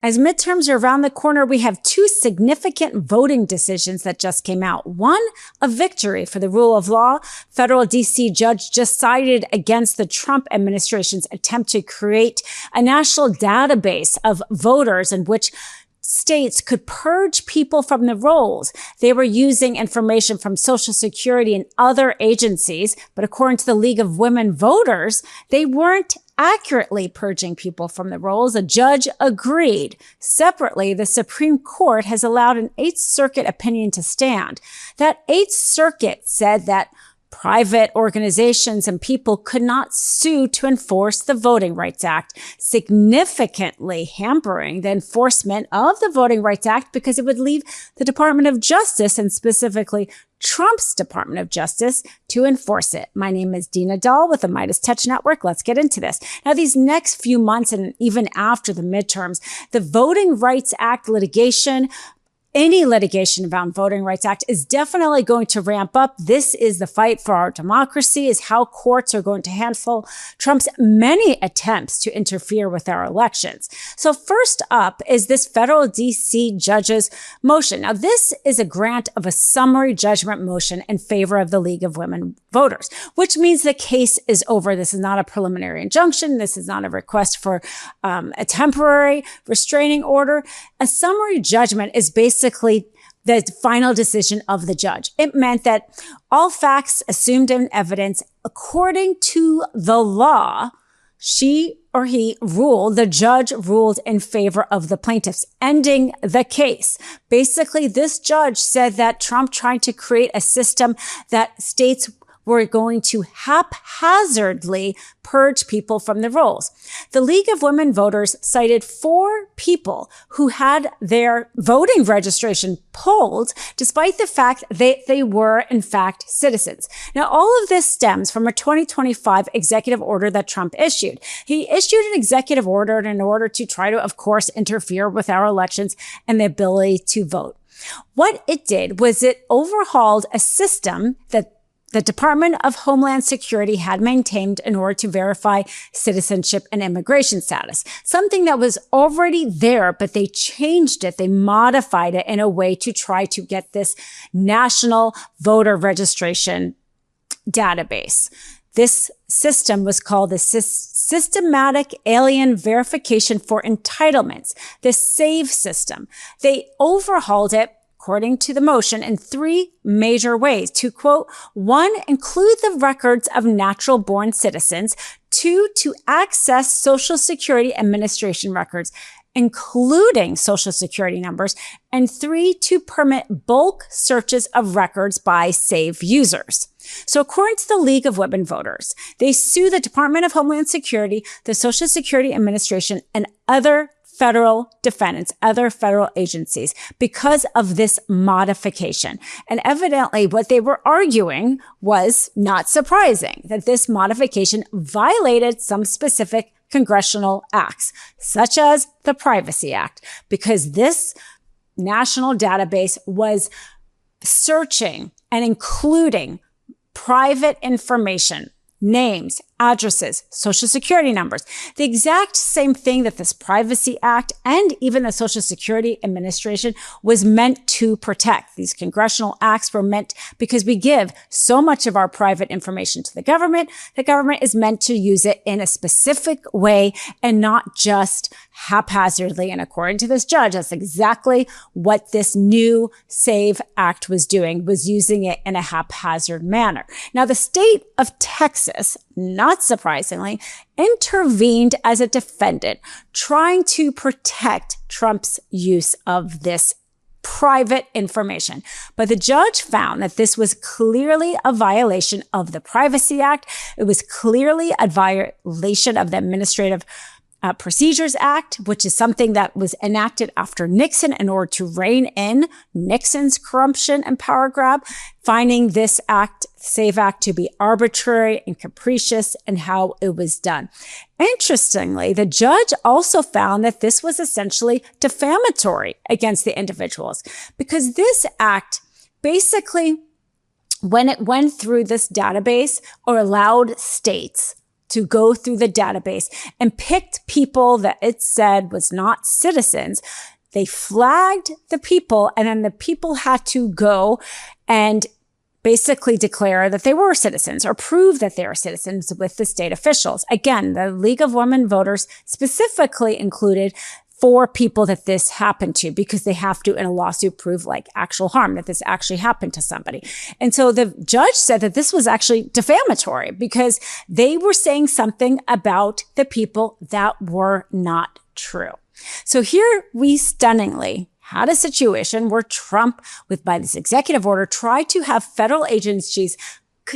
As midterms are around the corner, we have two significant voting decisions that just came out. One, a victory for the rule of law. Federal DC judge just sided against the Trump administration's attempt to create a national database of voters in which states could purge people from the rolls. They were using information from Social Security and other agencies, but according to the League of Women Voters, they weren't accurately purging people from the rolls. A judge agreed. Separately, the Supreme Court has allowed an Eighth Circuit opinion to stand. That Eighth Circuit said that private organizations and people could not sue to enforce the Voting Rights Act, significantly hampering the enforcement of the Voting Rights Act because it would leave the Department of Justice, and specifically Trump's Department of Justice, to enforce it. My name is Dina Doll with the MeidasTouch Network. Let's get into this. Now, these next few months and even after the midterms, the Voting Rights Act litigation, any litigation around Voting Rights Act, is definitely going to ramp up. This is the fight for our democracy, is how courts are going to handle Trump's many attempts to interfere with our elections. So first up is this federal DC judge's motion. Now, this is a grant of a summary judgment motion in favor of the League of Women Voters, which means the case is over. This is not a preliminary injunction. This is not a request for a temporary restraining order. A summary judgment is basically the final decision of the judge. It meant that all facts assumed in evidence according to the law, she or he ruled, the judge ruled in favor of the plaintiffs, ending the case. Basically, this judge said that Trump tried to create a system that states were going to haphazardly purge people from the rolls. The League of Women Voters cited 4 people who had their voting registration pulled, despite the fact that they were, in fact, citizens. Now, all of this stems from a 2025 executive order that Trump issued. He issued an executive order in order to try to, of course, interfere with our elections and the ability to vote. What it did was it overhauled a system that the Department of Homeland Security had maintained in order to verify citizenship and immigration status. Something that was already there, but they changed it. They modified it in a way to try to get this national voter registration database. This system was called the Systematic Alien Verification for Entitlements, the SAVE system. They overhauled it, according to the motion, in 3 major ways. To quote, 1, include the records of natural-born citizens. 2, to access Social Security Administration records, including Social Security numbers. And 3, to permit bulk searches of records by SAVE users. So according to the League of Women Voters, they sue the Department of Homeland Security, the Social Security Administration, and other federal defendants, other federal agencies, because of this modification. And evidently what they were arguing was not surprising, that this modification violated some specific congressional acts, such as the Privacy Act, because this national database was searching and including private information, names, addresses, Social Security numbers, the exact same thing that this Privacy Act and even the Social Security Administration was meant to protect. These congressional acts were meant because we give so much of our private information to the government. The government is meant to use it in a specific way and not just haphazardly. And according to this judge, that's exactly what this new SAVE Act was doing, was using it in a haphazard manner. Now, the state of Texas, not surprisingly, intervened as a defendant, trying to protect Trump's use of this private information. But the judge found that this was clearly a violation of the Privacy Act. It was clearly a violation of the Administrative Procedures Act, which is something that was enacted after Nixon in order to rein in Nixon's corruption and power grab, finding this act, SAVE Act, to be arbitrary and capricious in how it was done. Interestingly, the judge also found that this was essentially defamatory against the individuals, because this act basically, when it went through this database, or allowed states to go through the database and picked people that it said was not citizens. They flagged the people, and then the people had to go and basically declare that they were citizens or prove that they are citizens with the state officials. Again, the League of Women Voters specifically included 4 people that this happened to, because they have to, in a lawsuit, prove like actual harm, that this actually happened to somebody. And so the judge said that this was actually defamatory because they were saying something about the people that were not true. So here we stunningly had a situation where Trump, by this executive order, tried to have federal agencies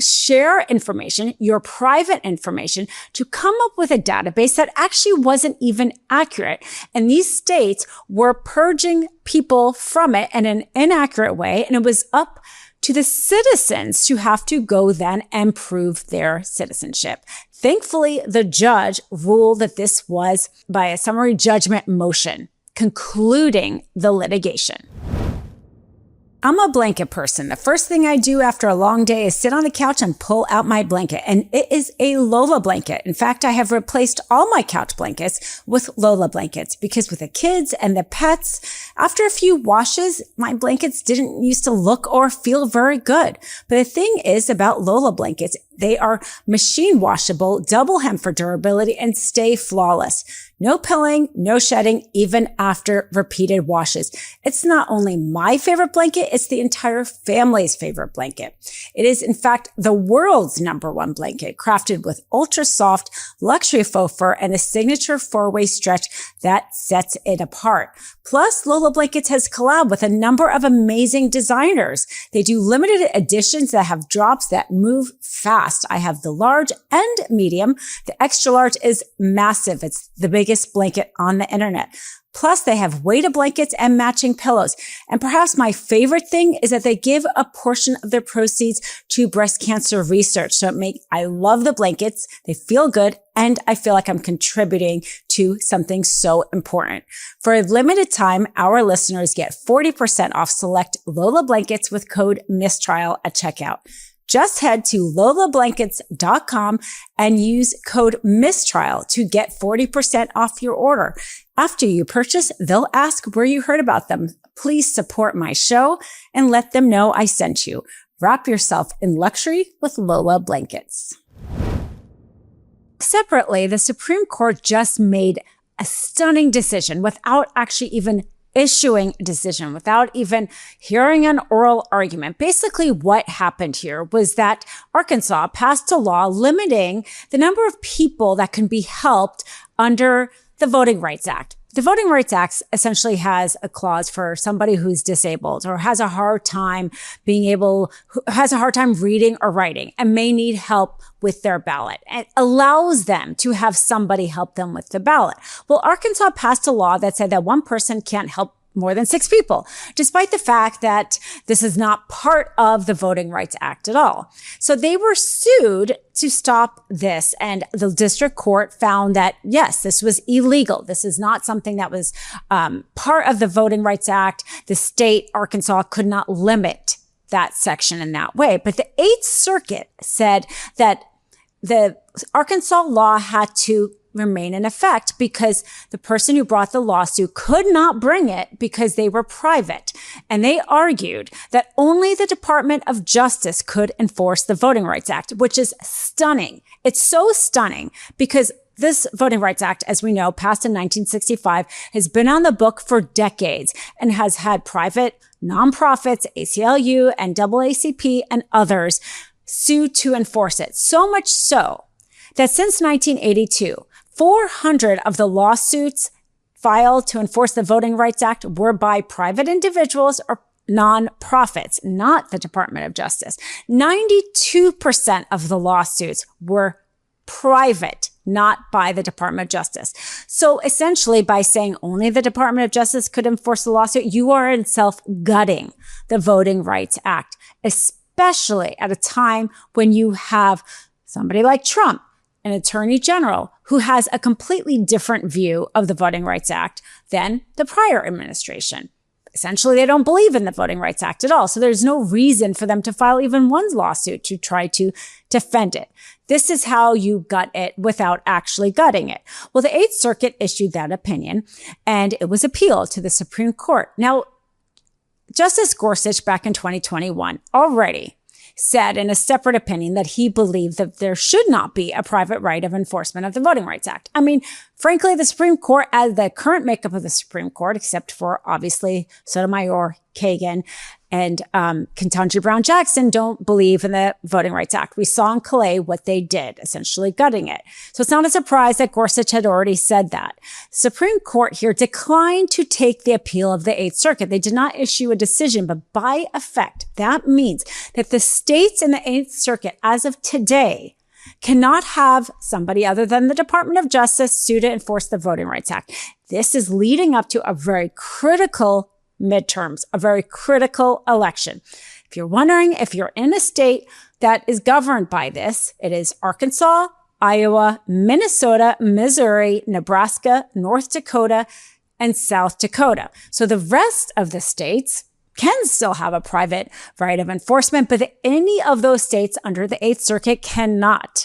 share information, your private information, to come up with a database that actually wasn't even accurate. And these states were purging people from it in an inaccurate way. And it was up to the citizens to have to go then and prove their citizenship. Thankfully, the judge ruled that this was by a summary judgment motion, concluding the litigation. I'm a blanket person. The first thing I do after a long day is sit on the couch and pull out my blanket. And it is a Lola blanket. In fact, I have replaced all my couch blankets with Lola blankets because with the kids and the pets, after a few washes, my blankets didn't used to look or feel very good. But the thing is about Lola blankets, they are machine washable, double hem for durability, and stay flawless. No pilling, no shedding, even after repeated washes. It's not only my favorite blanket, it's the entire family's favorite blanket. It is, in fact, the world's #1 blanket, crafted with ultra soft luxury faux fur and a signature 4-way stretch that sets it apart. Plus, Lola Blankets has collabed with a number of amazing designers. They do limited editions that have drops that move fast. I have the large and medium. The extra large is massive. It's the biggest blanket on the internet. Plus, they have weighted blankets and matching pillows. And perhaps my favorite thing is that they give a portion of their proceeds to breast cancer research. So I love the blankets. They feel good. And I feel like I'm contributing to something so important. For a limited time, our listeners get 40% off select Lola blankets with code MISTRIAL at checkout. Just head to lolablankets.com and use code MISTRIAL to get 40% off your order. After you purchase, they'll ask where you heard about them. Please support my show and let them know I sent you. Wrap yourself in luxury with Lola Blankets. Separately, the Supreme Court just made a stunning decision without actually even issuing a decision, without even hearing an oral argument. Basically, what happened here was that Arkansas passed a law limiting the number of people that can be helped under the Voting Rights Act. The Voting Rights Act essentially has a clause for somebody who's disabled or has a hard time reading or writing and may need help with their ballot. It allows them to have somebody help them with the ballot. Well, Arkansas passed a law that said that one person can't help more than 6 people, despite the fact that this is not part of the Voting Rights Act at all. So they were sued to stop this. And the district court found that, yes, this was illegal. This is not something that was part of the Voting Rights Act. The state, Arkansas, could not limit that section in that way. But the 8th Circuit said that the Arkansas law had to remain in effect because the person who brought the lawsuit could not bring it because they were private. And they argued that only the Department of Justice could enforce the Voting Rights Act, which is stunning. It's so stunning because this Voting Rights Act, as we know, passed in 1965, has been on the book for decades and has had private nonprofits, ACLU and NAACP and others sue to enforce it. So much so that since 1982, 400 of the lawsuits filed to enforce the Voting Rights Act were by private individuals or nonprofits, not the Department of Justice. 92% of the lawsuits were private, not by the Department of Justice. So essentially, by saying only the Department of Justice could enforce the lawsuit, you are in itself gutting the Voting Rights Act, especially at a time when you have somebody like Trump, an attorney general who has a completely different view of the Voting Rights Act than the prior administration. Essentially, they don't believe in the Voting Rights Act at all. So there's no reason for them to file even one lawsuit to try to defend it. This is how you gut it without actually gutting it. Well, the Eighth Circuit issued that opinion, and it was appealed to the Supreme Court. Now, Justice Gorsuch back in 2021 already said in a separate opinion that he believed that there should not be a private right of enforcement of the Voting Rights Act. I mean, frankly, the Supreme Court, as the current makeup of the Supreme Court, except for obviously Sotomayor, Kagan, and Ketanji Brown Jackson, don't believe in the Voting Rights Act. We saw in Calais what they did, essentially gutting it. So it's not a surprise that Gorsuch had already said that. The Supreme Court here declined to take the appeal of the Eighth Circuit. They did not issue a decision, but by effect, that means that the states in the Eighth Circuit, as of today, cannot have somebody other than the Department of Justice sue to enforce the Voting Rights Act. This is leading up to a very critical midterms, a very critical election. If you're wondering if you're in a state that is governed by this, it is Arkansas, Iowa, Minnesota, Missouri, Nebraska, North Dakota, and South Dakota. So the rest of the states can still have a private right of enforcement, but any of those states under the Eighth Circuit cannot.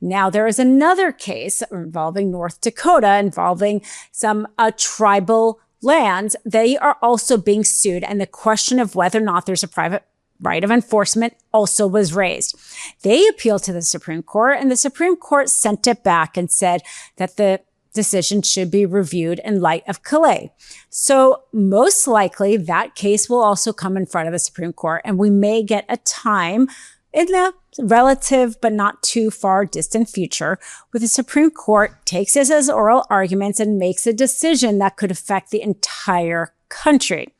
Now, there is another case involving North Dakota, involving some tribal lands. They are also being sued, and the question of whether or not there's a private right of enforcement also was raised. They appealed to the Supreme Court, and the Supreme Court sent it back and said that the decision should be reviewed in light of Calais. So most likely that case will also come in front of the Supreme Court, and we may get a time in the relative but not too far distant future where the Supreme Court takes this as oral arguments and makes a decision that could affect the entire country.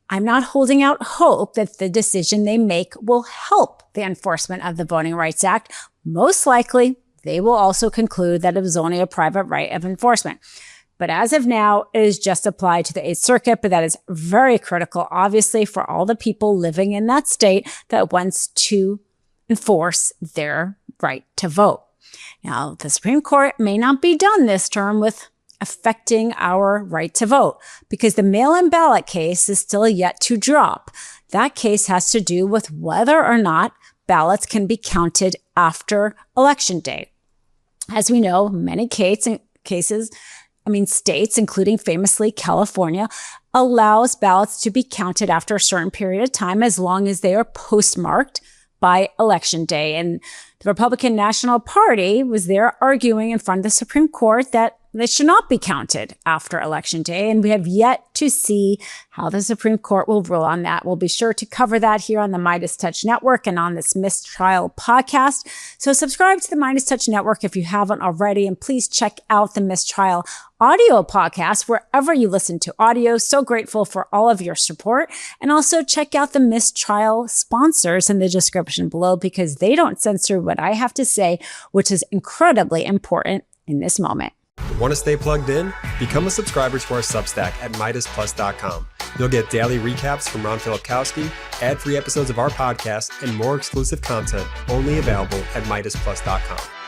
I'm not holding out hope that the decision they make will help the enforcement of the Voting Rights Act. Most likely, they will also conclude that it was only a private right of enforcement. But as of now, it is just applied to the Eighth Circuit, but that is very critical, obviously, for all the people living in that state that wants to enforce their right to vote. Now, the Supreme Court may not be done this term with affecting our right to vote because the mail-in ballot case is still yet to drop. That case has to do with whether or not ballots can be counted after Election Day. As we know, many states, including famously California, allows ballots to be counted after a certain period of time as long as they are postmarked by Election Day. And the Republican National Party was there arguing in front of the Supreme Court that they should not be counted after Election Day. And we have yet to see how the Supreme Court will rule on that. We'll be sure to cover that here on the MeidasTouch Network and on this Mistrial podcast. So subscribe to the MeidasTouch Network if you haven't already. And please check out the Mistrial audio podcast wherever you listen to audio. So grateful for all of your support. And also check out the Mistrial sponsors in the description below because they don't censor what I have to say, which is incredibly important in this moment. Want to stay plugged in? Become a subscriber to our Substack at MeidasPlus.com. You'll get daily recaps from Ron Filipkowski, ad-free episodes of our podcast, and more exclusive content only available at MeidasPlus.com.